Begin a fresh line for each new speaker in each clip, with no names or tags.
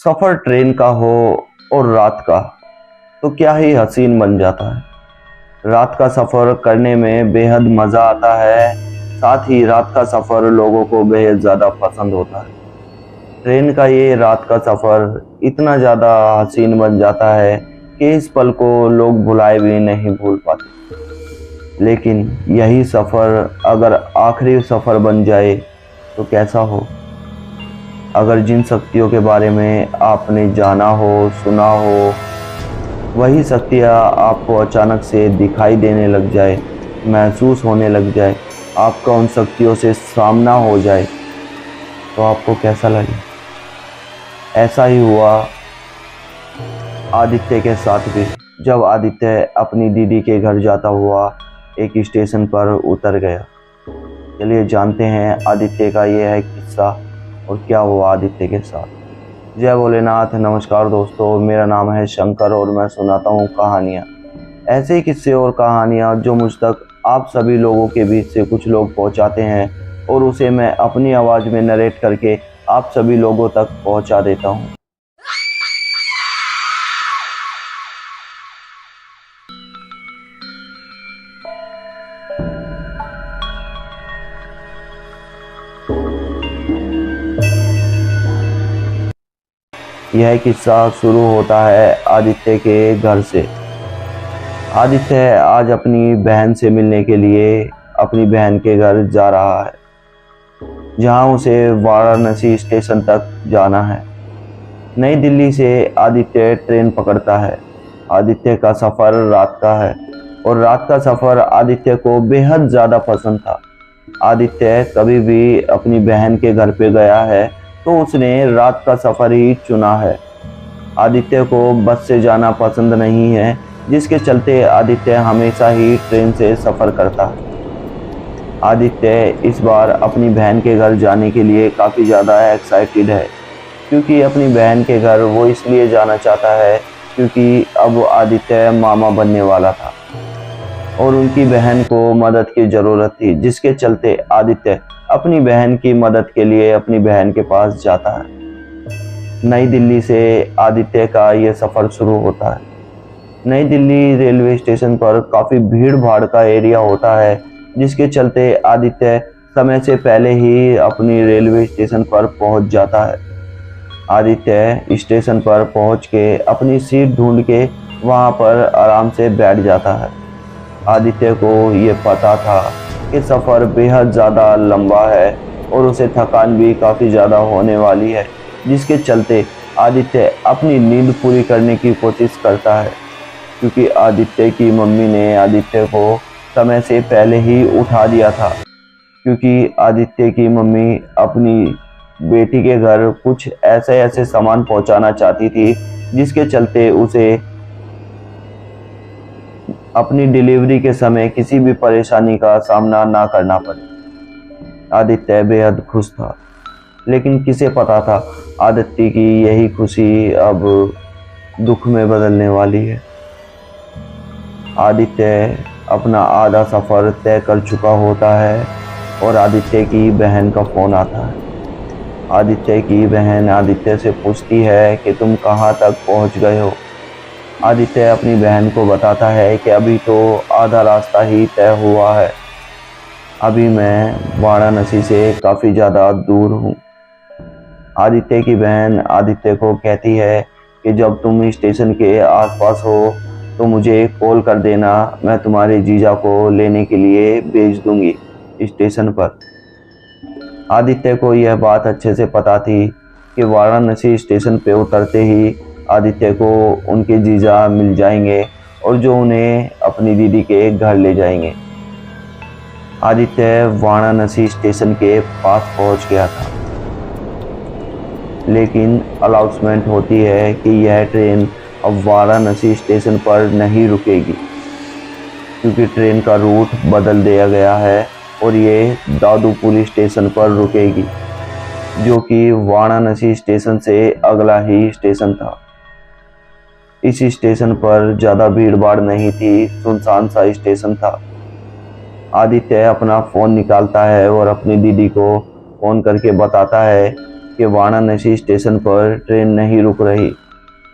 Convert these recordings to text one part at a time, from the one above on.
सफ़र train का हो और रात का तो क्या ही हसीन बन जाता है। रात का सफ़र करने में बेहद मज़ा आता है। साथ ही रात का सफ़र लोगों को बेहद ज़्यादा पसंद होता है। ट्रेन का ये रात का सफ़र इतना ज़्यादा हसीन बन जाता है कि इस पल को लोग भुलाए भी नहीं भूल पाते। लेकिन यही सफ़र अगर आखिरी सफ़र बन जाए तो कैसा हो। अगर जिन शक्तियों के बारे में आपने जाना हो, सुना हो, वही शक्तियाँ आपको अचानक से दिखाई देने लग जाए, महसूस होने लग जाए, आपका उन शक्तियों से सामना हो जाए, तो आपको कैसा लगे। ऐसा ही हुआ आदित्य के साथ भी। जब आदित्य अपनी दीदी के घर जाता हुआ एक स्टेशन पर उतर गया। चलिए जानते हैं आदित्य का ये है किस्सा और क्या हुआ आदित्य के साथ। जय भोलेनाथ। नमस्कार दोस्तों, मेरा नाम है शंकर और मैं सुनाता हूँ कहानियाँ। ऐसे ही किस्से और कहानियाँ जो मुझ तक आप सभी लोगों के बीच से कुछ लोग पहुँचाते हैं और उसे मैं अपनी आवाज़ में नरेट करके आप सभी लोगों तक पहुँचा देता हूँ। यह किस्सा शुरू होता है आदित्य के घर से। आदित्य आज अपनी बहन से मिलने के लिए अपनी बहन के घर जा रहा है, जहां उसे वाराणसी स्टेशन तक जाना है। नई दिल्ली से आदित्य ट्रेन पकड़ता है। आदित्य का सफ़र रात का है और रात का सफ़र आदित्य को बेहद ज़्यादा पसंद था। आदित्य कभी भी अपनी बहन के घर पे गया है तो उसने रात का सफ़र ही चुना है। आदित्य को बस से जाना पसंद नहीं है, जिसके चलते आदित्य हमेशा ही ट्रेन से सफ़र करता है। आदित्य इस बार अपनी बहन के घर जाने के लिए काफ़ी ज़्यादा एक्साइटेड है, क्योंकि अपनी बहन के घर वो इसलिए जाना चाहता है क्योंकि अब आदित्य मामा बनने वाला था और उनकी बहन को मदद की ज़रूरत थी, जिसके चलते आदित्य अपनी बहन की मदद के लिए अपनी बहन के पास जाता है। नई दिल्ली से आदित्य का ये सफ़र शुरू होता है। नई दिल्ली रेलवे स्टेशन पर काफ़ी भीड़ भाड़ का एरिया होता है, जिसके चलते आदित्य समय से पहले ही अपनी रेलवे स्टेशन पर पहुंच जाता है। आदित्य स्टेशन पर पहुंच के अपनी सीट ढूंढ के वहां पर आराम से बैठ जाता है। आदित्य को ये पता था कि सफ़र बेहद ज़्यादा लंबा है और उसे थकान भी काफ़ी ज़्यादा होने वाली है, जिसके चलते आदित्य अपनी नींद पूरी करने की कोशिश करता है, क्योंकि आदित्य की मम्मी ने आदित्य को समय से पहले ही उठा दिया था। क्योंकि आदित्य की मम्मी अपनी बेटी के घर कुछ ऐसे ऐसे सामान पहुंचाना चाहती थी, जिसके चलते उसे अपनी डिलीवरी के समय किसी भी परेशानी का सामना ना करना पड़े। आदित्य बेहद खुश था, लेकिन किसे पता था आदित्य की यही खुशी अब दुख में बदलने वाली है। आदित्य अपना आधा सफ़र तय कर चुका होता है और आदित्य की बहन का फ़ोन आता है। आदित्य की बहन आदित्य से पूछती है कि तुम कहाँ तक पहुँच गए हो। आदित्य अपनी बहन को बताता है कि अभी तो आधा रास्ता ही तय हुआ है, अभी मैं वाराणसी से काफ़ी ज़्यादा दूर हूँ। आदित्य की बहन आदित्य को कहती है कि जब तुम स्टेशन के आसपास हो तो मुझे कॉल कर देना, मैं तुम्हारे जीजा को लेने के लिए भेज दूंगी स्टेशन पर। आदित्य को यह बात अच्छे से पता थी कि वाराणसी स्टेशन पे उतरते ही आदित्य को उनके जीजा मिल जाएंगे और जो उन्हें अपनी दीदी के घर ले जाएंगे। आदित्य वाराणसी स्टेशन के पास पहुंच गया था, लेकिन अनाउंसमेंट होती है कि यह ट्रेन अब वाराणसी स्टेशन पर नहीं रुकेगी, क्योंकि ट्रेन का रूट बदल दिया गया है और ये दादूपुर स्टेशन पर रुकेगी, जो कि वाराणसी स्टेशन से अगला ही स्टेशन था। इस स्टेशन पर ज़्यादा भीड़ भाड़ नहीं थी, सुनसान सा स्टेशन था। आदित्य अपना फ़ोन निकालता है और अपनी दीदी को फ़ोन करके बताता है कि वाराणसी स्टेशन पर ट्रेन नहीं रुक रही,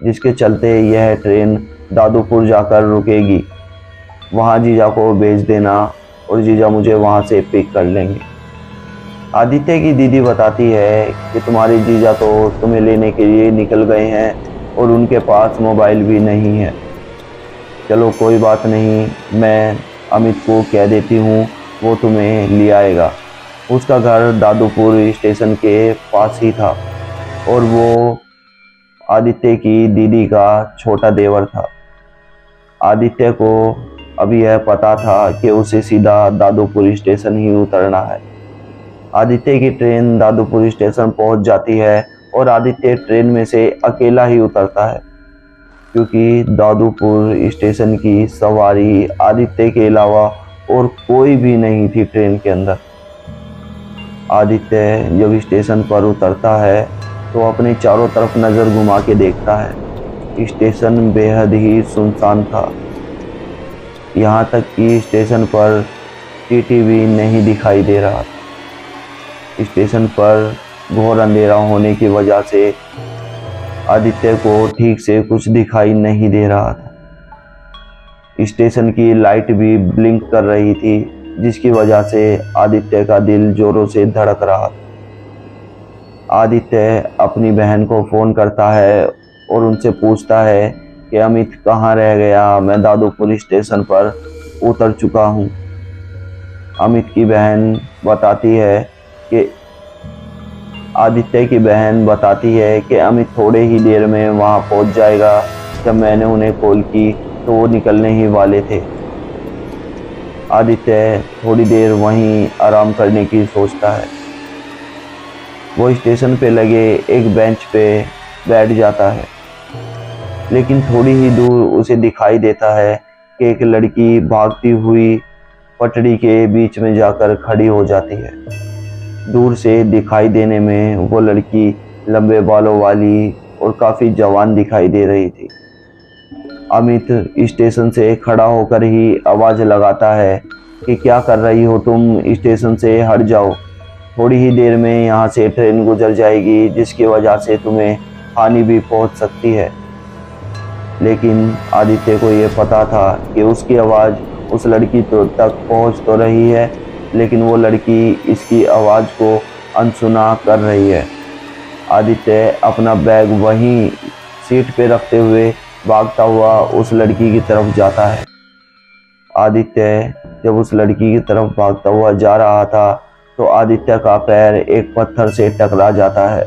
जिसके चलते यह ट्रेन दादूपुर जाकर रुकेगी। वहाँ जीजा को भेज देना और जीजा मुझे वहाँ से पिक कर लेंगे। आदित्य की दीदी बताती है कि तुम्हारे जीजा तो तुम्हें लेने के लिए निकल गए हैं और उनके पास मोबाइल भी नहीं है। चलो कोई बात नहीं, मैं अमित को कह देती हूँ, वो तुम्हें ले आएगा। उसका घर दादूपुर स्टेशन के पास ही था और वो आदित्य की दीदी का छोटा देवर था। आदित्य को अभी यह पता था कि उसे सीधा दादूपुर स्टेशन ही उतरना है। आदित्य की ट्रेन दादूपुर स्टेशन पहुंच जाती है और आदित्य ट्रेन में से अकेला ही उतरता है, क्योंकि दादूपुर स्टेशन की सवारी आदित्य के अलावा और कोई भी नहीं थी ट्रेन के अंदर। आदित्य जब स्टेशन पर उतरता है तो अपने चारों तरफ नज़र घुमा के देखता है। स्टेशन बेहद ही सुनसान था, यहाँ तक कि स्टेशन पर टीटी भी नहीं दिखाई दे रहा था। स्टेशन पर घोर अंधेरा होने की वजह से आदित्य को ठीक से कुछ दिखाई नहीं दे रहा था। स्टेशन की लाइट भी ब्लिंक कर रही थी, जिसकी वजह से आदित्य का दिल जोरों से धड़क रहा था। आदित्य अपनी बहन को फ़ोन करता है और उनसे पूछता है कि अमित कहाँ रह गया, मैं दादूपुर स्टेशन पर उतर चुका हूँ। अमित की बहन बताती है कि आदित्य की बहन बताती है कि अमित थोड़े ही देर में वहाँ पहुँच जाएगा। जब मैंने उन्हें कॉल की तो वो निकलने ही वाले थे। आदित्य थोड़ी देर वहीं आराम करने की सोचता है। वो स्टेशन पे लगे एक बेंच पे बैठ जाता है, लेकिन थोड़ी ही दूर उसे दिखाई देता है कि एक लड़की भागती हुई पटरी के बीच में जाकर खड़ी हो जाती है। दूर से दिखाई देने में वो लड़की लंबे बालों वाली और काफ़ी जवान दिखाई दे रही थी। अमित स्टेशन से खड़ा होकर ही आवाज़ लगाता है कि क्या कर रही हो तुम, स्टेशन से हट जाओ। थोड़ी ही देर में यहाँ से ट्रेन गुजर जाएगी, जिसकी वजह से तुम्हें हानि भी पहुँच सकती है। लेकिन आदित्य को ये पता था कि उसकी आवाज़ उस लड़की तक पहुँच तो रही है, लेकिन वो लड़की इसकी आवाज़ को अनसुना कर रही है। आदित्य अपना बैग वहीं सीट पे रखते हुए भागता हुआ उस लड़की की तरफ जाता है। आदित्य जब उस लड़की की तरफ भागता हुआ जा रहा था तो आदित्य का पैर एक पत्थर से टकरा जाता है।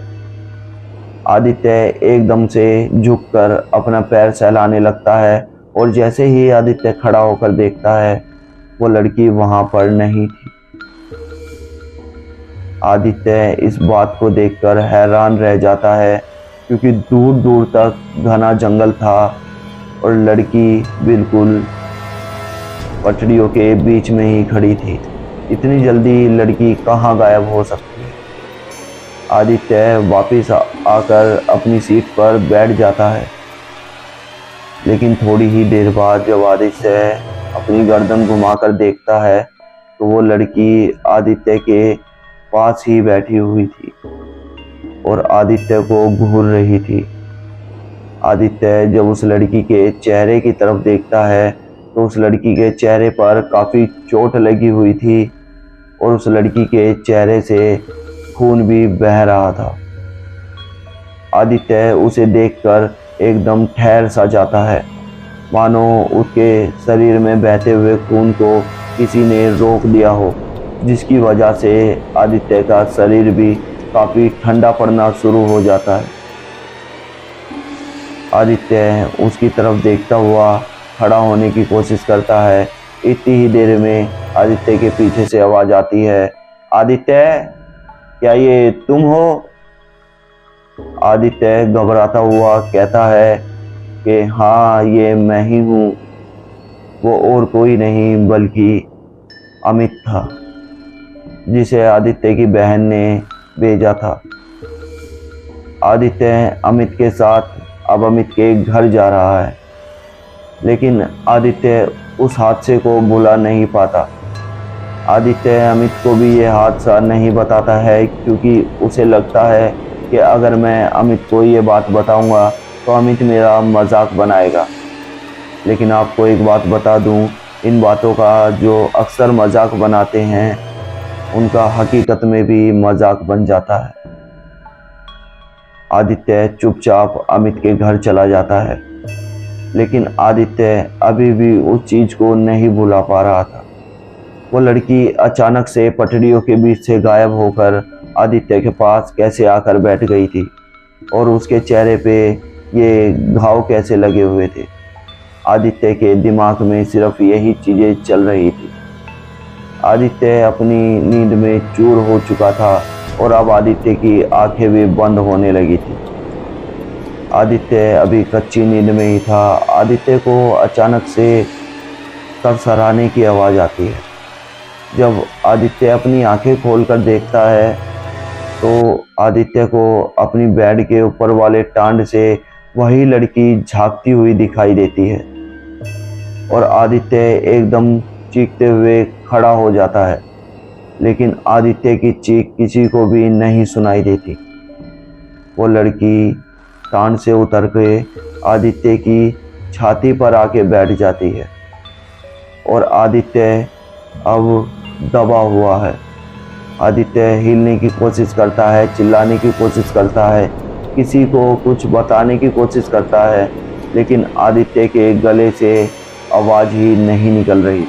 आदित्य एकदम से झुककर अपना पैर सहलाने लगता है और जैसे ही आदित्य खड़ा होकर देखता है, वो लड़की वहां पर नहीं थी। आदित्य इस बात को देखकर हैरान रह जाता है, क्योंकि दूर दूर तक घना जंगल था और लड़की बिल्कुल पटरियों के बीच में ही खड़ी थी। इतनी जल्दी लड़की कहाँ गायब हो सकती है। आदित्य वापस आकर अपनी सीट पर बैठ जाता है, लेकिन थोड़ी ही देर बाद जब आदित्य अपनी गर्दन घुमाकर देखता है तो वो लड़की आदित्य के पास ही बैठी हुई थी और आदित्य को घूर रही थी। आदित्य जब उस लड़की के चेहरे की तरफ देखता है तो उस लड़की के चेहरे पर काफ़ी चोट लगी हुई थी और उस लड़की के चेहरे से खून भी बह रहा था। आदित्य उसे देखकर एकदम ठहर सा जाता है, मानो उसके शरीर में बहते हुए खून को किसी ने रोक दिया हो, जिसकी वजह से आदित्य का शरीर भी काफ़ी ठंडा पड़ना शुरू हो जाता है। आदित्य उसकी तरफ देखता हुआ खड़ा होने की कोशिश करता है। इतनी ही देर में आदित्य के पीछे से आवाज़ आती है, आदित्य क्या ये तुम हो? आदित्य घबराता हुआ कहता है कि हाँ, ये मैं ही हूँ। वो और कोई नहीं बल्कि अमित था, जिसे आदित्य की बहन ने भेजा था। आदित्य अमित के साथ अब अमित के घर जा रहा है, लेकिन आदित्य उस हादसे को भुला नहीं पाता। आदित्य अमित को भी ये हादसा नहीं बताता है, क्योंकि उसे लगता है कि अगर मैं अमित को ये बात बताऊंगा तो अमित मेरा मजाक बनाएगा। लेकिन आपको एक बात बता दूं, इन बातों का जो अक्सर मजाक बनाते हैं उनका हकीकत में भी मजाक बन जाता है। आदित्य चुपचाप अमित के घर चला जाता है, लेकिन आदित्य अभी भी उस चीज को नहीं भुला पा रहा था। वो लड़की अचानक से पटरियों के बीच से गायब होकर आदित्य के पास कैसे आकर बैठ गई थी और उसके चेहरे पे ये घाव कैसे लगे हुए थे। आदित्य के दिमाग में सिर्फ यही चीजें चल रही थी। आदित्य अपनी नींद में चूर हो चुका था और अब आदित्य की आंखें भी बंद होने लगी थी। आदित्य अभी कच्ची नींद में ही था। आदित्य को अचानक से सरसराने की आवाज़ आती है। जब आदित्य अपनी आंखें खोलकर देखता है तो आदित्य को अपनी बेड के ऊपर वाले टांड से वही लड़की झांकती हुई दिखाई देती है और आदित्य एकदम चीखते हुए खड़ा हो जाता है। लेकिन आदित्य की चीख किसी को भी नहीं सुनाई देती। वो लड़की टांड से उतर के आदित्य की छाती पर आके बैठ जाती है और आदित्य अब दबा हुआ है। आदित्य हिलने की कोशिश करता है, चिल्लाने की कोशिश करता है, किसी को कुछ बताने की कोशिश करता है, लेकिन आदित्य के गले से आवाज़ ही नहीं निकल रही।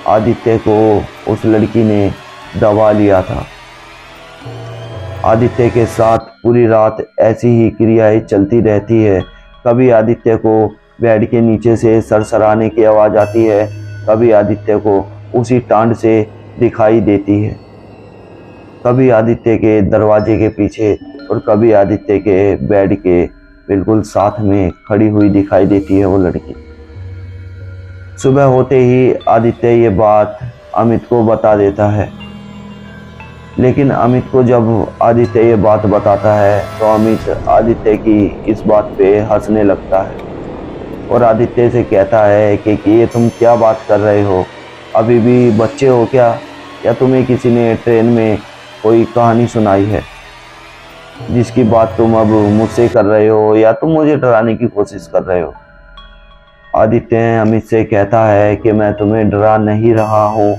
आदित्य को उस लड़की ने दबा लिया था। आदित्य के साथ पूरी रात ऐसी ही क्रियाएं चलती रहती है। कभी आदित्य को बेड के नीचे से सरसराने की आवाज़ आती है, कभी आदित्य को उसी टांड से दिखाई देती है, कभी आदित्य के दरवाजे के पीछे और कभी आदित्य के बेड के बिल्कुल साथ में खड़ी हुई दिखाई देती है वो लड़की। सुबह होते ही आदित्य ये बात अमित को बता देता है, लेकिन अमित को जब आदित्य ये बात बताता है तो अमित आदित्य की इस बात पे हंसने लगता है और आदित्य से कहता है कि ये तुम क्या बात कर रहे हो, अभी भी बच्चे हो क्या, या तुम्हें किसी ने ट्रेन में कोई कहानी सुनाई है जिसकी बात तुम अब मुझसे कर रहे हो, या तुम मुझे डराने की कोशिश कर रहे हो। आदित्य अमित से कहता है कि मैं तुम्हें डरा नहीं रहा हूँ,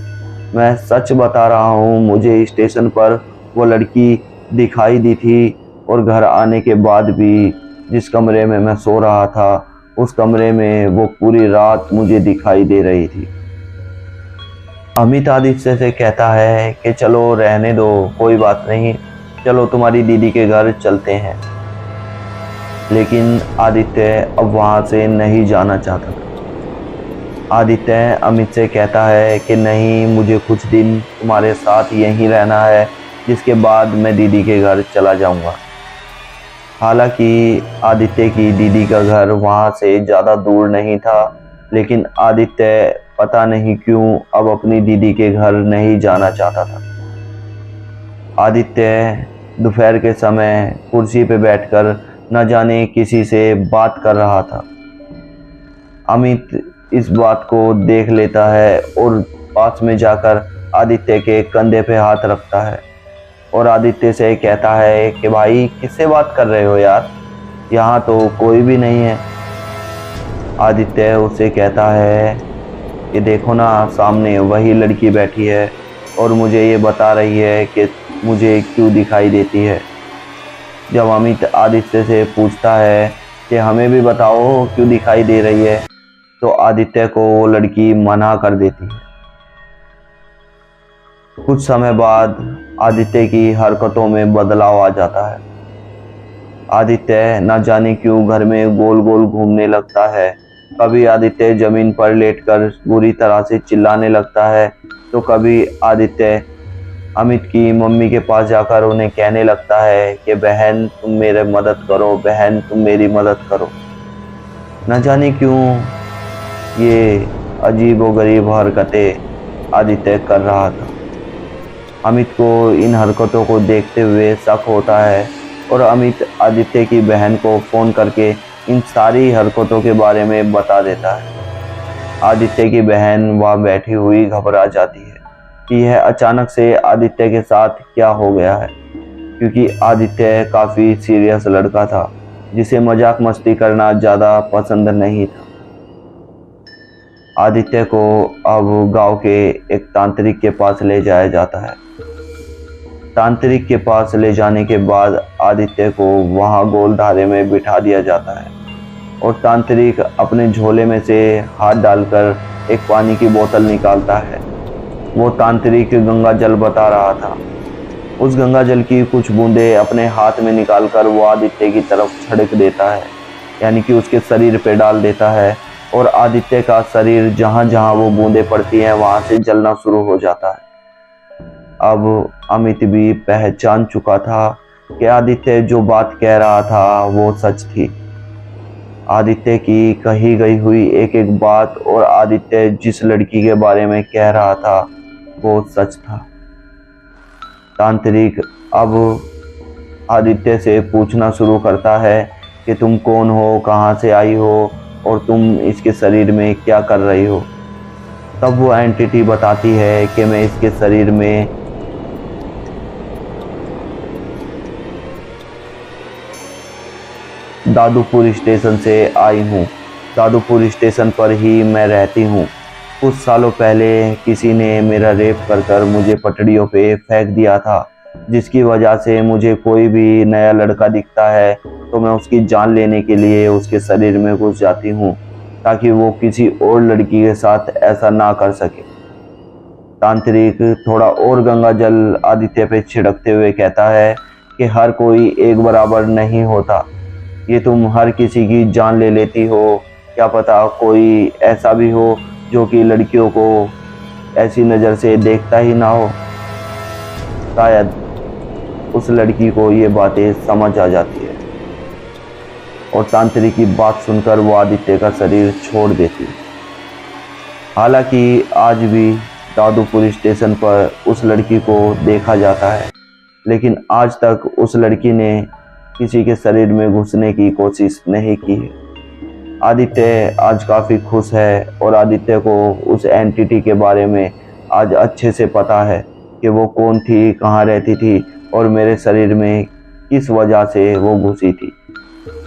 मैं सच बता रहा हूँ। मुझे स्टेशन पर वो लड़की दिखाई दी थी और घर आने के बाद भी जिस कमरे में मैं सो रहा था उस कमरे में वो पूरी रात मुझे दिखाई दे रही थी। अमित आदित्य से कहता है कि चलो रहने दो, कोई बात नहीं, चलो तुम्हारी दीदी के घर चलते हैं। लेकिन आदित्य अब वहाँ से नहीं जाना चाहता था। आदित्य अमित से कहता है कि नहीं, मुझे कुछ दिन तुम्हारे साथ यहीं रहना है, जिसके बाद मैं दीदी के घर चला जाऊँगा। हालांकि आदित्य की दीदी का घर वहाँ से ज़्यादा दूर नहीं था, लेकिन आदित्य पता नहीं क्यों अब अपनी दीदी के घर नहीं जाना चाहता था। आदित्य दोपहर के समय कुर्सी पे बैठकर न जाने किसी से बात कर रहा था। अमित इस बात को देख लेता है और पास में जाकर आदित्य के कंधे पे हाथ रखता है और आदित्य से कहता है कि भाई किससे बात कर रहे हो यार, यहाँ तो कोई भी नहीं है। आदित्य उससे कहता है कि देखो ना, सामने वही लड़की बैठी है और मुझे ये बता रही है कि मुझे क्यों दिखाई देती है। जब अमित आदित्य से पूछता है कि हमें भी बताओ क्यों दिखाई दे रही है, तो आदित्य को वो लड़की मना कर देती है। कुछ समय बाद आदित्य की हरकतों में बदलाव आ जाता है। आदित्य न जाने क्यों घर में गोल गोल घूमने लगता है। कभी आदित्य जमीन पर लेटकर बुरी तरह से चिल्लाने लगता है, तो कभी आदित्य अमित की मम्मी के पास जाकर उन्हें कहने लगता है कि बहन तुम मेरी मदद करो, बहन तुम मेरी मदद करो। न जाने क्यों ये अजीबोगरीब हरकतें आदित्य कर रहा था। अमित को इन हरकतों को देखते हुए शक होता है और अमित आदित्य की बहन को फ़ोन करके इन सारी हरकतों के बारे में बता देता है। आदित्य की बहन वहाँ बैठी हुई घबरा जाती है कि यह अचानक से आदित्य के साथ क्या हो गया है, क्योंकि आदित्य काफ़ी सीरियस लड़का था जिसे मजाक मस्ती करना ज़्यादा पसंद नहीं था। आदित्य को अब गांव के एक तांत्रिक के पास ले जाया जाता है। तांत्रिक के पास ले जाने के बाद आदित्य को वहां गोलधारे में बिठा दिया जाता है और तांत्रिक अपने झोले में से हाथ डालकर एक पानी की बोतल निकालता है। वो तांत्रिक गंगा जल बता रहा था। उस गंगा जल की कुछ बूंदें अपने हाथ में निकालकर वो आदित्य की तरफ छिड़क देता है, यानी कि उसके शरीर पे डाल देता है और आदित्य का शरीर जहां जहां वो बूंदें पड़ती हैं वहां से जलना शुरू हो जाता है। अब अमित भी पहचान चुका था कि आदित्य जो बात कह रहा था वो सच थी। आदित्य की कही गई हुई एक एक बात और आदित्य जिस लड़की के बारे में कह रहा था वो सच था। तांत्रिक अब आदित्य से पूछना शुरू करता है कि तुम कौन हो, कहाँ से आई हो और तुम इसके शरीर में क्या कर रही हो। तब वो एंटिटी बताती है कि मैं इसके शरीर में दादूपुर स्टेशन से आई हूँ। दादूपुर स्टेशन पर ही मैं रहती हूँ। कुछ सालों पहले किसी ने मेरा रेप कर मुझे पटड़ियों पे फेंक दिया था, जिसकी वजह से मुझे कोई भी नया लड़का दिखता है तो मैं उसकी जान लेने के लिए उसके शरीर में घुस जाती हूँ ताकि वो किसी और लड़की के साथ ऐसा ना कर सके। तांत्रिक थोड़ा और गंगा जल आदित्य पे छिड़कते हुए कहता है कि हर कोई एक बराबर नहीं होता। ये तुम हर किसी की जान ले लेती हो, क्या पता कोई ऐसा भी हो जो कि लड़कियों को ऐसी नज़र से देखता ही ना हो। शायद उस लड़की को ये बातें समझ आ जाती है और तांत्रिक की बात सुनकर वो आदित्य का शरीर छोड़ देती है। हालांकि आज भी दादूपुर स्टेशन पर उस लड़की को देखा जाता है, लेकिन आज तक उस लड़की ने किसी के शरीर में घुसने की कोशिश नहीं की है। आदित्य आज काफ़ी खुश है और आदित्य को उस एंटिटी के बारे में आज अच्छे से पता है कि वो कौन थी, कहाँ रहती थी और मेरे शरीर में किस वजह से वो घुसी थी।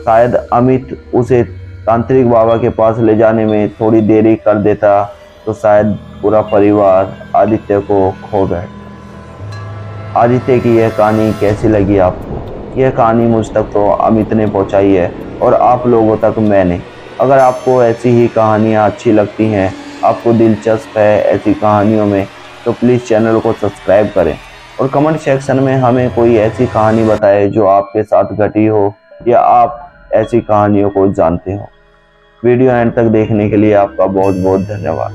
शायद अमित उसे तांत्रिक बाबा के पास ले जाने में थोड़ी देरी कर देता तो शायद पूरा परिवार आदित्य को खो बैठता। आदित्य की यह कहानी कैसी लगी आपको? यह कहानी मुझ तक तो अमित ने पहुंचाई है और आप लोगों तक मैंने। अगर आपको ऐसी ही कहानियाँ अच्छी लगती हैं, आपको दिलचस्प है ऐसी कहानियों में, तो प्लीज़ चैनल को सब्सक्राइब करें और कमेंट सेक्शन में हमें कोई ऐसी कहानी बताएं जो आपके साथ घटी हो या आप ऐसी कहानियों को जानते हो। वीडियो एंड तक देखने के लिए आपका बहुत बहुत धन्यवाद।